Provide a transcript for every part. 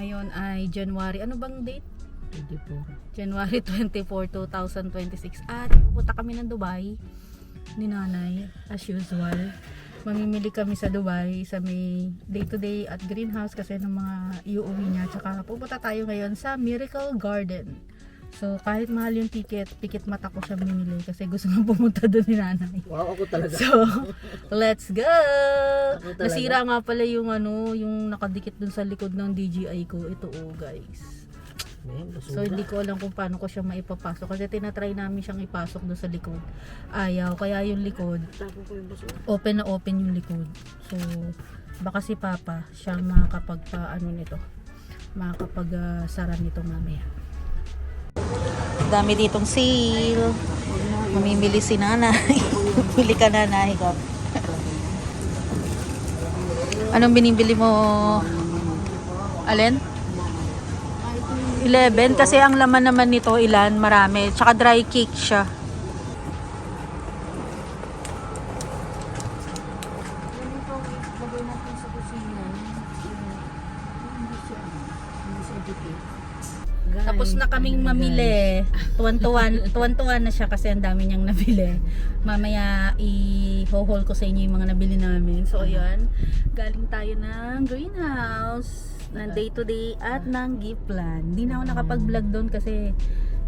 Ngayon ay January, ano bang date? 24. January 24, 2026. At pupunta kami ng Dubai ni nanay as usual. Mamimili kami sa Dubai sa may day to day at greenhouse kasi ng mga iuwi niya. Tsaka pupunta tayo ngayon sa Miracle Garden. So kahit mahal yung ticket, pikit mata ko siya bumili kasi gusto nga pumunta doon ni nanay. Wow, ako talaga. So, let's go! Ako talaga. Nasira nga pala yung yung nakadikit dun sa likod ng DJI ko. Ito guys. So hindi ko alam kung paano ko siya maipapasok kasi tinatry namin siyang ipasok doon sa likod. Ayaw, kaya yung likod open na open yung likod. So baka si Papa siya makakapag sara nito mamaya. Dami ditong sale. Mamimili si nanay. Pili ka nanay. Anong binibili mo? Alin? 11 kasi ang laman naman nito ilan, marami. Tsaka dry cake siya. Tapos na kaming mamili. Tuwan-tuwan na siya kasi ang dami niyang nabili. Mamaya i-haul ko sa inyo yung mga nabili namin. So ayan, galing tayo ng greenhouse, ng day to day at ng gift plan. Hindi na ako nakapag-vlog doon kasi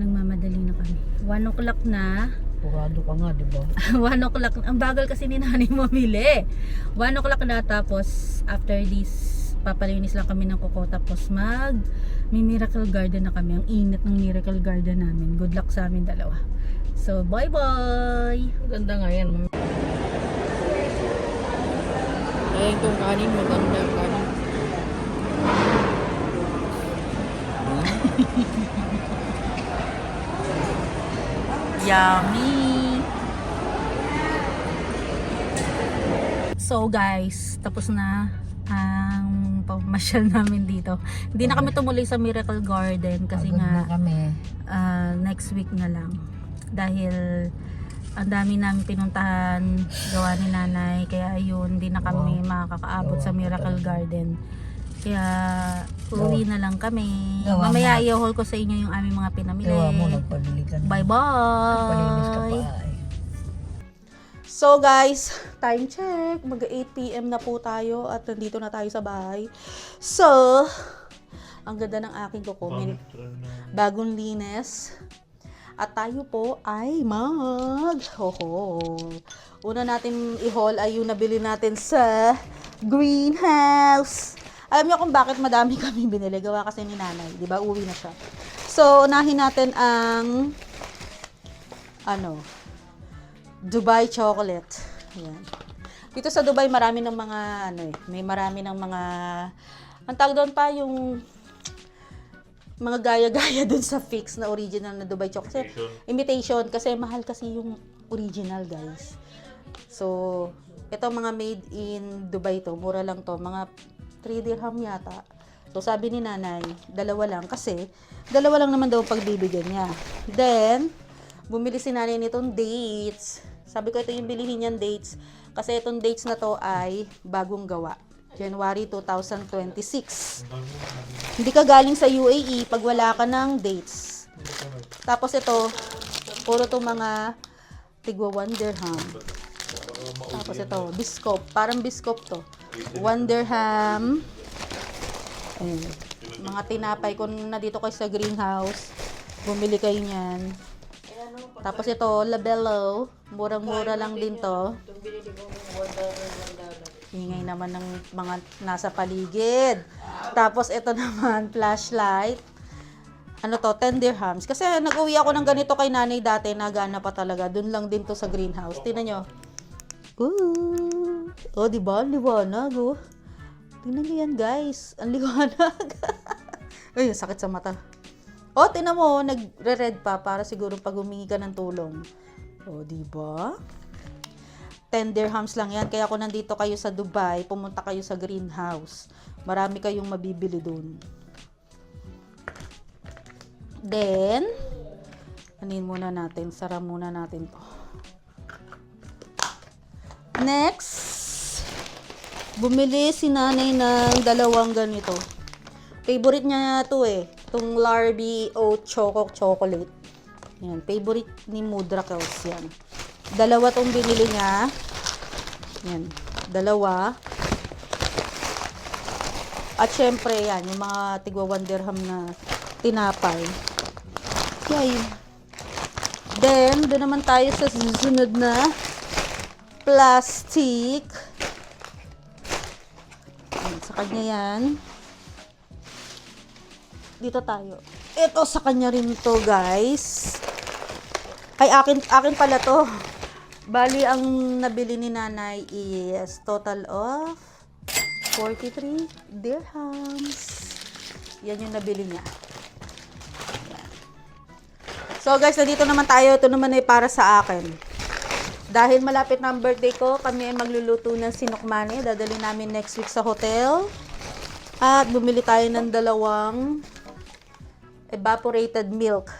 nagmamadali na kami. 1 o'clock na. Purado ka nga, di ba? 1 o'clock. Ang bagal kasi ni nanay mamili. 1 o'clock na, tapos after this papalinis lang kami ng kuko, tapos Miracle Garden na kami. Ang init ng Miracle Garden namin. Good luck sa amin dalawa. So bye bye. Maganda nga yan. Eh, itong kanin, maganda ang kanin. Yummy. So guys, tapos na ang pamasyal namin dito. Hindi na kami tumuloy sa Miracle Garden kasi Pagod nga na kami. next week na lang. Dahil ang dami namin pinuntahan gawa ni nanay, kaya ayun, hindi na kami makakaabot sa Miracle Garden. Kaya uwi na lang kami. Gawa mo. Mamaya i-haul ko sa inyo yung aming mga pinamili. Gawa mo, nagpabili ka na. Bye Nagpalinis ka pa. bye. So guys, time check. Mag 8 PM na po tayo at nandito na tayo sa bahay. So, ang ganda ng aking kuko. Bagong linis. At tayo po ay una natin i-haul ay yung nabili natin sa greenhouse. Alam niyo kung bakit madami kami binili. Gawa kasi ni nanay. Diba? Uwi na siya. So, unahin natin ang Dubai chocolate. Ayan. Dito sa Dubai marami ng mga may marami ng mga ang tawag doon pa yung mga gaya-gaya dun sa fix na original na Dubai chocolate. Imitation kasi mahal kasi yung original, guys. So, ito mga made in Dubai to, mura lang to, mga 3 dirham yata. So, sabi ni nanay, dalawa lang kasi dalawa lang naman daw ang pagbibigyan niya. Then, bumili si nanay nitong dates. Sabi ko ito yung bilihin niyang dates kasi itong dates na to ay bagong gawa. January 2026. Hindi ka galing sa UAE pag wala ka ng dates. Tapos ito, puro to mga tigwa 1 dirham. Tapos ito, biskop. Parang biskop to. 1 dirham. Ayun. Mga tinapay. Kung nandito kayo sa greenhouse, bumili kayo niyan. Tapos ito, labello. Murang-mura lang din to. Ingay naman ng mga nasa paligid. Tapos ito naman, flashlight. Ano to, 10 dirhams. Kasi nag-uwi ako ng ganito kay nanay dati, nagana pa talaga. Doon lang din to sa greenhouse. Tingnan nyo. Ooh. Oh, diba? Liwanag, oh. Tingnan nyo yan, guys. Ang liwanag. Ay, sakit sa mata. Oh, tingnan mo, nagre-red pa para siguro pag humingi ka ng tulong. Oh, diba? 10 dirhams lang yan. Kaya kung nandito kayo sa Dubai, pumunta kayo sa greenhouse. Marami kayong mabibili dun. Then, anin muna natin. Sara muna natin to. Next, bumili si nanay ng dalawang ganito. Favorite niya to eh. Itong Larby Oat Choco Chocolate. Yan. Favorite ni Mudrakels yan. Dalawa tong binili niya. Yan. Dalawa. At syempre yan, yung mga tigwa 1 dirham na tinapay. Yay. Then, doon naman tayo sa susunod na plastic. Yan, sa kanya yan. Dito tayo. Ito sa kanya rin to, guys. Ay, akin pala to. Bali, ang nabili ni nanay is total of 43 dirhams. Yan yung nabili niya. Yan. So guys, nandito naman tayo. Ito naman ay para sa akin. Dahil malapit na ang birthday ko, kami ay magluluto ng sinukmani. Dadali namin next week sa hotel. At bumili tayo ng 2 evaporated milk.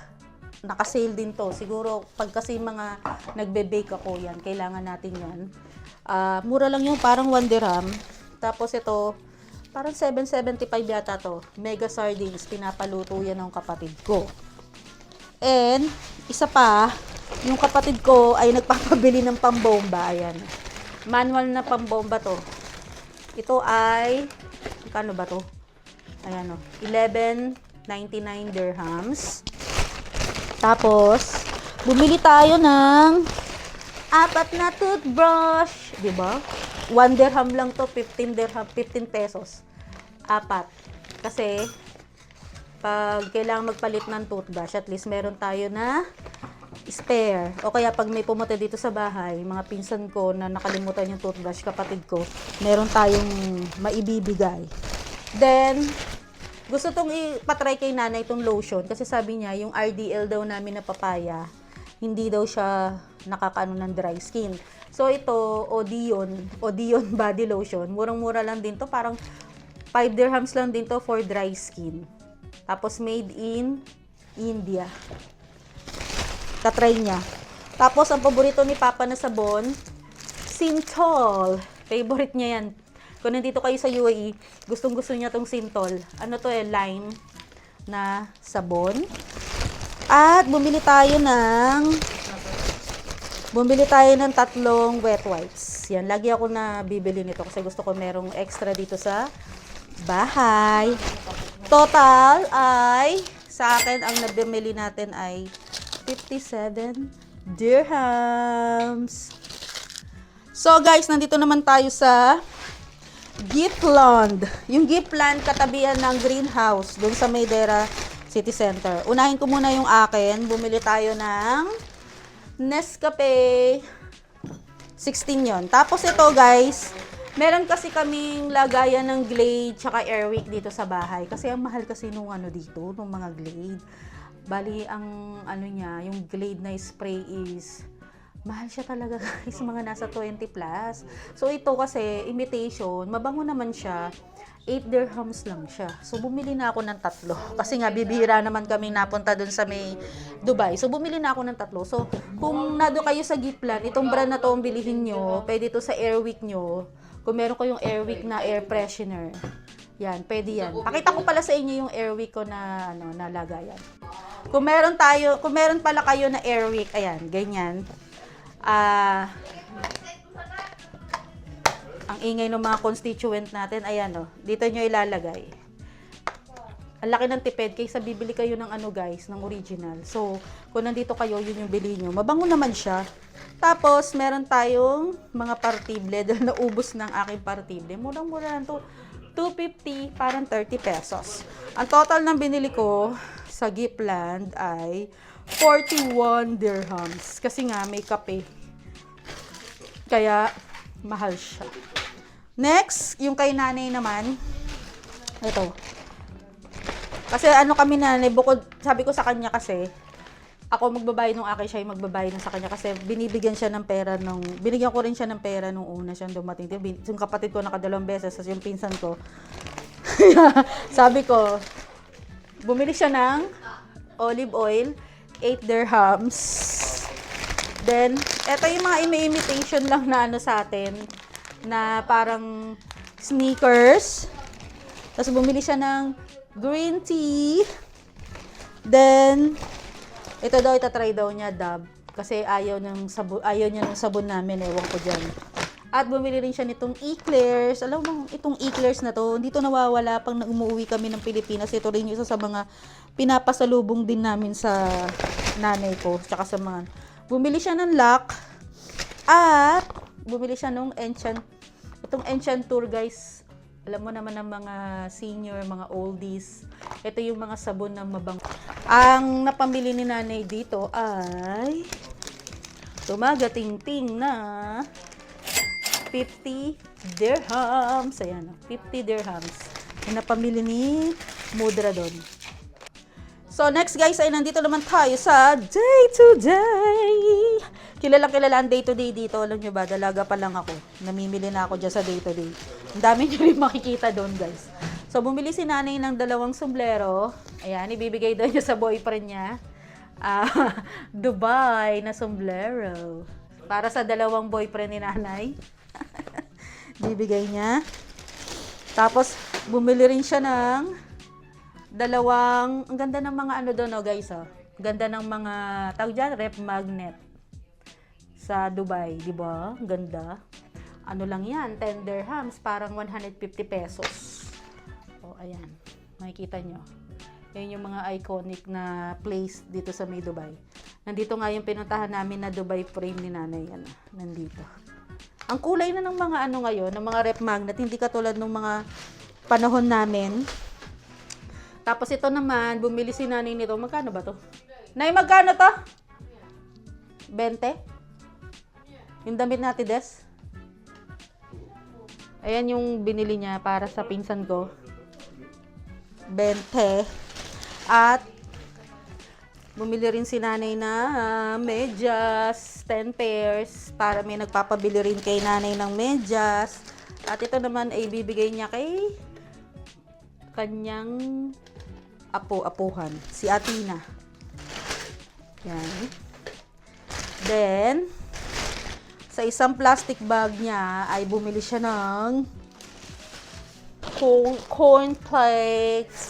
Naka-sale din to. Siguro, pag kasi mga nagbe-bake ako yan, kailangan natin yan. Mura lang yung parang 1 dirham. Tapos ito, parang 7.75 yata to. Mega sardines. Pinapaluto yan ng kapatid ko. And, isa pa, yung kapatid ko ay nagpapabili ng pambomba. Ayan. Manual na pambomba to. Ito ay, kano ba to? Ayan o. 11.99 dirhams. Tapos, bumili tayo ng 4 na toothbrush. Diba? 1 dirham lang to, 15 pesos. 4. Kasi, pag kailangan magpalit ng toothbrush, at least meron tayo na spare. O kaya pag may pumunta dito sa bahay, mga pinsan ko na nakalimutan yung toothbrush, kapatid ko, meron tayong maibibigay. Then, gusto tong ipatry kay nanay itong lotion kasi sabi niya, yung RDL daw namin na papaya, hindi daw siya nakakaano ng dry skin. So, ito, Odeon body lotion. Murang-mura lang din to. Parang 5 dirhams lang din to for dry skin. Tapos, made in India. Tatry niya. Tapos, ang paborito ni Papa na sabon, Synthol. Favorite niya yan. Kung nandito kayo sa UAE, gustong-gusto niya tong Synthol. Ano to lime na sabon. At bumili tayo ng 3 wet wipes. Yan, lagi ako na bibili nito kasi gusto ko merong extra dito sa bahay. Total ay, sa akin, ang nabimili natin ay 57 dirhams. So guys, nandito naman tayo sa Giftland. Yung Giftland, katabihan ng greenhouse, dun sa Maydera City Center. Unahin ko muna yung akin. Bumili tayo ng Nescafe 16 yon. Tapos ito guys, meron kasi kaming lagayan ng Glade tsaka Airwick dito sa bahay. Kasi ang mahal kasi nung ano dito, nung mga Glade. Bali, ang ano niya, yung Glade na spray is mahal siya talaga guys, mga nasa 20 plus. So ito kasi, imitation, mabango naman siya. 8 dirhams lang siya. So, bumili na ako ng 3. Kasi nga, bibihira naman kami napunta dun sa may Dubai. So, bumili na ako ng 3. So, kung nado kayo sa Giftland, itong brand na to ang bilihin nyo, pwede ito sa Airwick nyo. Kung meron kayong Airwick na air freshener, yan, pwede yan. Pakita ko pala sa inyo yung Airwick ko na, na lagayan. Kung meron pala kayo na Airwick, ayan, ganyan. Ang ingay ng mga constituent natin, ayan o, dito nyo ilalagay. Ang laki ng tipid, kaysa bibili kayo ng ano guys, ng original. So, kung nandito kayo, yun yung bili nyo. Mabango naman siya. Tapos, meron tayong mga partible, dahil naubos ng aking partible. Murang-mura lang to, 250, parang 30 pesos. Ang total ng binili ko sa Giftland ay 41 dirhams. Kasi nga, may kape. Kaya, mahal siya. Next, yung kay nanay naman, ito. Kasi ano kami nanay, bukod, sabi ko sa kanya kasi, ako magbabayad nung akin, siya yung magbabayad nung sa kanya kasi binibigyan siya ng pera binigyan ko rin siya ng pera nung una siyang dumating. Yung kapatid ko nakadalawang beses, tapos yung pinsan ko. Sabi ko, bumili siya ng olive oil, 8 dirhams. Then, eto yung mga imitation lang na ano sa atin, na parang sneakers. Tapos bumili siya ng green tea. Then, ito daw, itatry daw niya, Dove. Kasi ayaw niya ng sabon namin, ewan ko dyan. At bumili rin siya nitong Eclairs. Alam mo, itong Eclairs na to, hindi to nawawala pang umuwi kami ng Pilipinas. Ito rin yung isa sa mga pinapasalubong din namin sa nanay ko. Tsaka sa mga... Bumili siya ng lock. At bumili siya nung itong Enchant Tour, guys. Alam mo naman ng mga senior, mga oldies. Ito yung mga sabon na mabango. Ang napamili ni nanay dito ay tumagating-ting na 50 dirhams. Ayan, 50 dirhams. Yung napamili ni Mudra doon. So, next guys, ay nandito naman tayo sa Day to Day. Kilala ang Day to Day dito. Alam nyo ba, dalaga pa lang ako. Namimili na ako dyan sa Day to Day. Ang dami nyo rin makikita doon, guys. So, bumili si nanay ng 2 sombrero. Ayan, ibibigay daw niya sa boyfriend niya. Dubai na sombrero. Para sa 2 boyfriend ni nanay. Bibigay niya. Tapos, bumili rin siya ng 2, ang ganda ng mga ano doon, guys, oh. Ganda ng mga, tawag dyan, rep magnet. Sa Dubai, di ba? Ganda. Ano lang yan, 10 dirhams, parang 150 pesos. O, ayan. Makikita nyo. Yan yung mga iconic na place dito sa may Dubai. Nandito nga yung pinuntahan namin na Dubai frame ni nanay. Ano, nandito. Ang kulay na ng mga ano ngayon, ng mga rep magnet, hindi katulad ng mga panahon namin. Tapos ito naman, bumili si nanay nito. Magkano ba to? Nay, magkano to? 20? Yung damit natin, Des? Ayan yung binili niya para sa pinsan ko. 20. At bumili rin si nanay na medyas, 10 pairs, para may nagpapabili rin kay nanay ng medyas. At ito naman ay bibigay niya kay kanyang apuhan, si Atina. Yan. Then, sa isang plastic bag niya ay bumili siya ng cornflakes.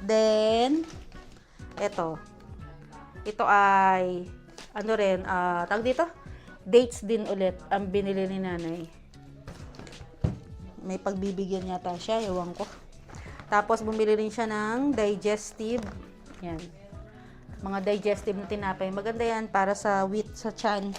Then, ito ay, ano rin, tawag dito? Dates din ulit ang binili ni nanay. May pagbibigyan yata siya, ewan ko. Tapos, bumili rin siya ng digestive. Yan. Mga digestive na tinapay. Maganda yan para sa wheat sa tiyan.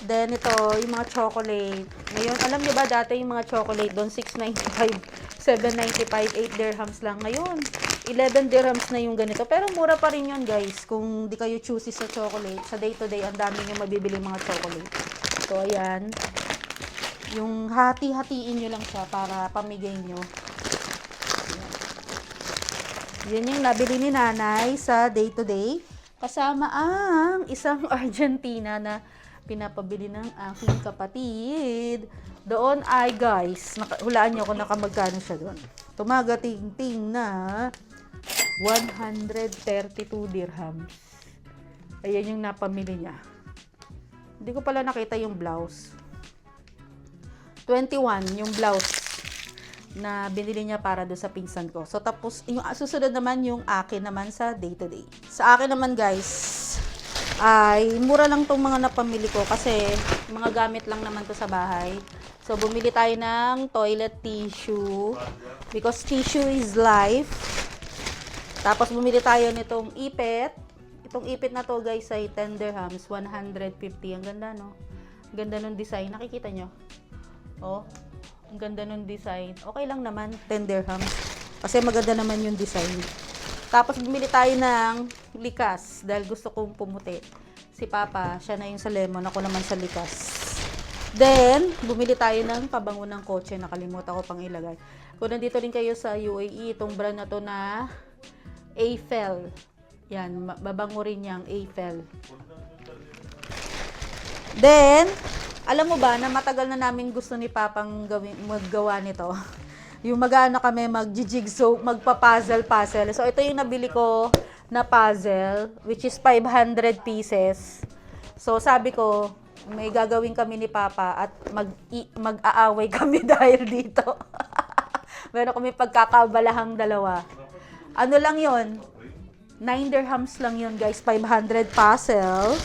Then, ito, yung mga chocolate. Ngayon, alam niyo ba, dati yung mga chocolate doon, 6.95, 7.95, 8 dirhams lang. Ngayon, 11 dirhams na yung ganito. Pero mura pa rin yun, guys. Kung di kayo choosy sa chocolate, sa day-to-day, ang dami nyo mabibili mga chocolate. So, ayan. Yung hati-hatiin nyo lang siya para pamigay nyo. Yan yung nabili ni nanay sa day-to-day. Kasama ang isang Argentina na pinapabili ng aking kapatid. Doon ay, guys, hulaan nyo kung nakamagkano siya doon. Tumagating-ting na 132 dirhams. Ayan yung napamili niya. Hindi ko pala nakita yung blouse. 21 yung blouse na binili niya para doon sa pinsan ko. So, tapos, yung susunod naman yung akin naman sa day-to-day. Sa akin naman, guys, ay mura lang tong mga napamili ko kasi mga gamit lang naman to sa bahay. So, bumili tayo ng toilet tissue because tissue is life. Tapos, bumili tayo nitong ipit. Itong ipit na to, guys, ay 10 dirhams, 150. Ang ganda, no? Ang ganda ng design. Nakikita nyo? Oh, ang ganda ng design. Okay lang naman, 10 dirhams. Kasi maganda naman yung design. Tapos, bumili tayo ng likas dahil gusto kong pumuti. Si Papa, siya na yung sa lemon. Ako naman sa likas. Then, bumili tayo ng pabango ng kotse. Nakalimutan ko pang ilagay. Kung nandito rin kayo sa UAE, itong brand na to na Eiffel. Yan, babango rin niyang Eiffel. Then, alam mo ba na matagal na namin gusto ni Papang maggawa nito. Yung mag-ano kami, mag-jigsaw, magpa-puzzle. So, ito yung nabili ko na puzzle, which is 500 pieces. So, sabi ko, may gagawin kami ni Papa at mag-aaway kami dahil dito. Meron kami pagkakabalahang dalawa. Ano lang yon? 9 dirhams lang yon guys, 500 pasel.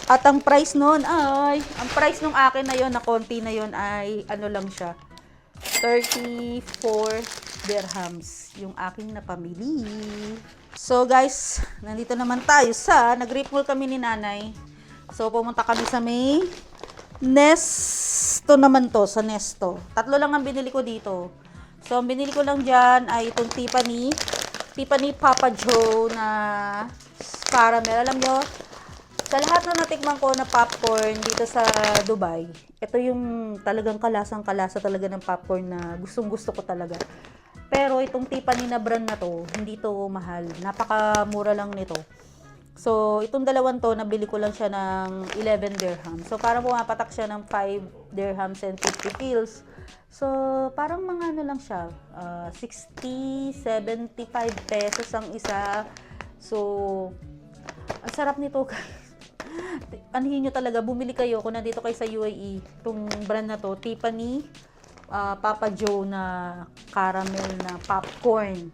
At ang price nun ay, ang price nung akin na yon na konti na yon ay, ano lang siya, 34 dirhams. Yung aking napamili. So guys, nandito naman tayo nag-Great Mall kami ni nanay. So pumunta kami sa may Nesto naman to, sa Nesto. 3 lang ang binili ko dito. So ang binili ko lang dyan ay itong Tiffany Papa Joe na caramel. Alam nyo, sa lahat na natikman ko na popcorn dito sa Dubai, ito yung talagang kalasang-kalasa talaga ng popcorn na gustong-gusto ko talaga. Pero itong Tiffany na brand na to, hindi to mahal. Napakamura lang nito. So, itong dalawang to, nabili ko lang siya ng 11 dirhams. So, parang pumapatak siya ng 5 dirhams and 50 fils. So, parang mga ano lang siya, 60, 75 pesos ang isa. So, ang sarap nito guys. Anihin nyo talaga, bumili kayo kung nandito kayo sa UAE. Itong brand na to, Tiffany Papa Joe na caramel na popcorn.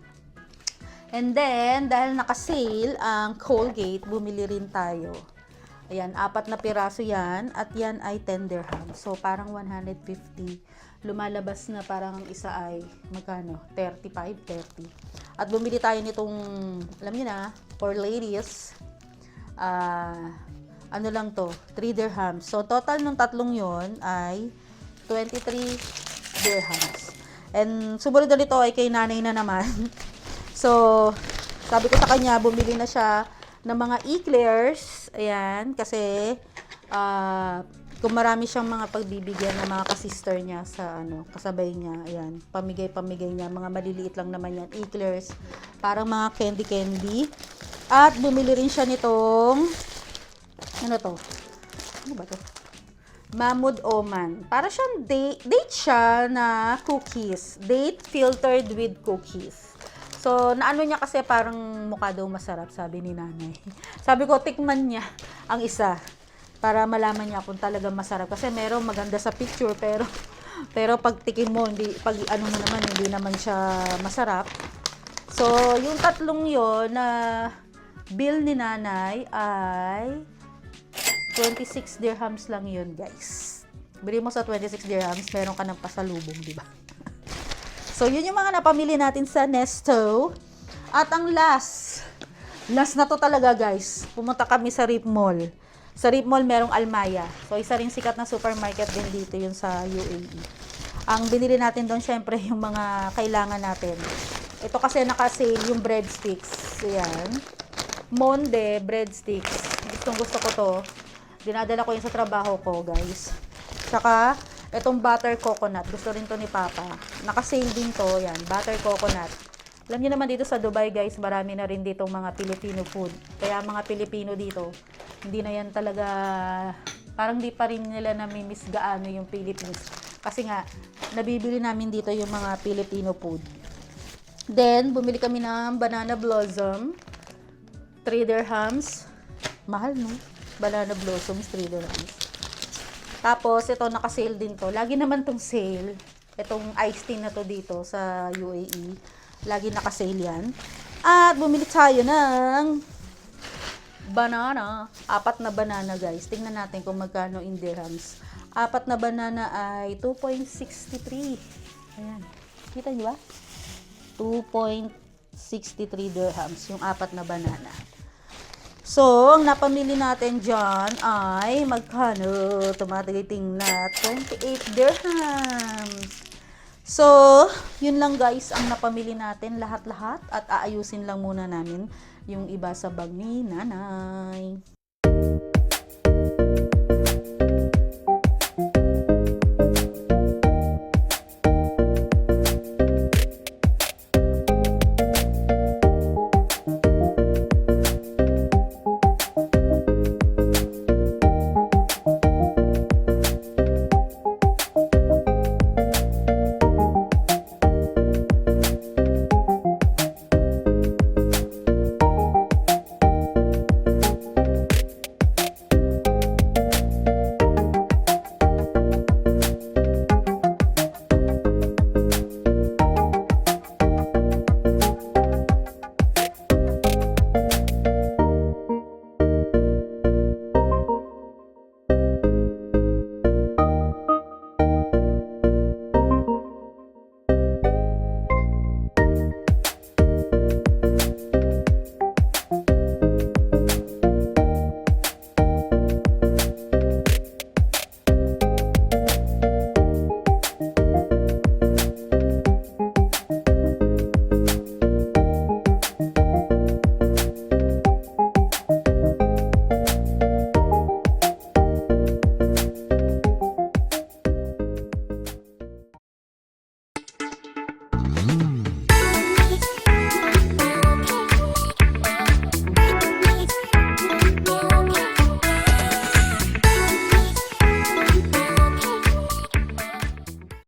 And then, dahil naka-sale ang Colgate, bumili rin tayo. Ayan, 4 na piraso yan. At yan ay 10 dirhams. So, parang 150. Lumalabas na parang ang isa ay, magkano? 35, 30. At bumili tayo nitong, alam niyo na, for ladies. Ano lang to? 3 dirhams. So, total nung tatlong yon ay 23 dirhams. And, sumunod na nito ay kay nanay na naman. So, sabi ko sa kanya, bumili na siya ng mga eclairs. Ayan, kasi kung marami siyang mga pagbibigyan ng mga kasister niya sa kasabay niya. Ayan, pamigay-pamigay niya. Mga maliliit lang naman yan, eclairs. Parang mga candy-candy. At bumili rin siya nitong, ano to? Ano ba to? Mahmoud Oman. Para siyang date siya na cookies. Date filtered with cookies. So, naano niya kasi parang mukha daw masarap, sabi ni nanay. Sabi ko, tikman niya ang isa para malaman niya kung talagang masarap. Kasi meron maganda sa picture, pero pag tikim mo, hindi naman siya masarap. So, yung tatlong yon na bill ni nanay ay 26 dirhams lang yun, guys. Bili mo sa 26 dirhams, meron ka ng pasalubong, di ba? So, yun yung mga napamili natin sa Nesto. At ang last na to talaga, guys. Pumunta kami sa Reef Mall. Sa Reef Mall, merong Almaya. So, isa ring sikat na supermarket din dito yun sa UAE. Ang binili natin doon, syempre, yung mga kailangan natin. Ito kasi naka-sale yung breadsticks. Ayan. Monde breadsticks. Gusto ko to. Dinadala ko yun sa trabaho ko, guys. Tsaka, itong butter coconut, gusto rin to ni Papa. Naka-sale din to, yan, butter coconut. Alam niyo naman dito sa Dubai, guys, marami na rin ditong mga Filipino food. Kaya mga Pilipino dito, hindi na yan talaga, parang di pa rin nila namimiss gaano yung Philippines. Kasi nga, nabibili namin dito yung mga Filipino food. Then, bumili kami ng banana blossom, 3 dirhams. Mahal, no? Banana blossoms, 3 dirhams. Tapos, ito, naka-sale din to. Lagi naman tong sale. Itong iced tea na to dito sa UAE. Lagi naka-sale yan. At bumili tayo ng banana. 4 na banana, guys. Tingnan natin kung magkano in dirhams. 4 na banana ay 2.63. Ayan. Kita niyo ba? 2.63 dirhams. Yung 4 na banana. So, ang napamili natin dyan ay magkano? Tumatagiting na 28 dirhams. So, yun lang guys ang napamili natin lahat-lahat at aayusin lang muna namin yung iba sa bag ni nanay.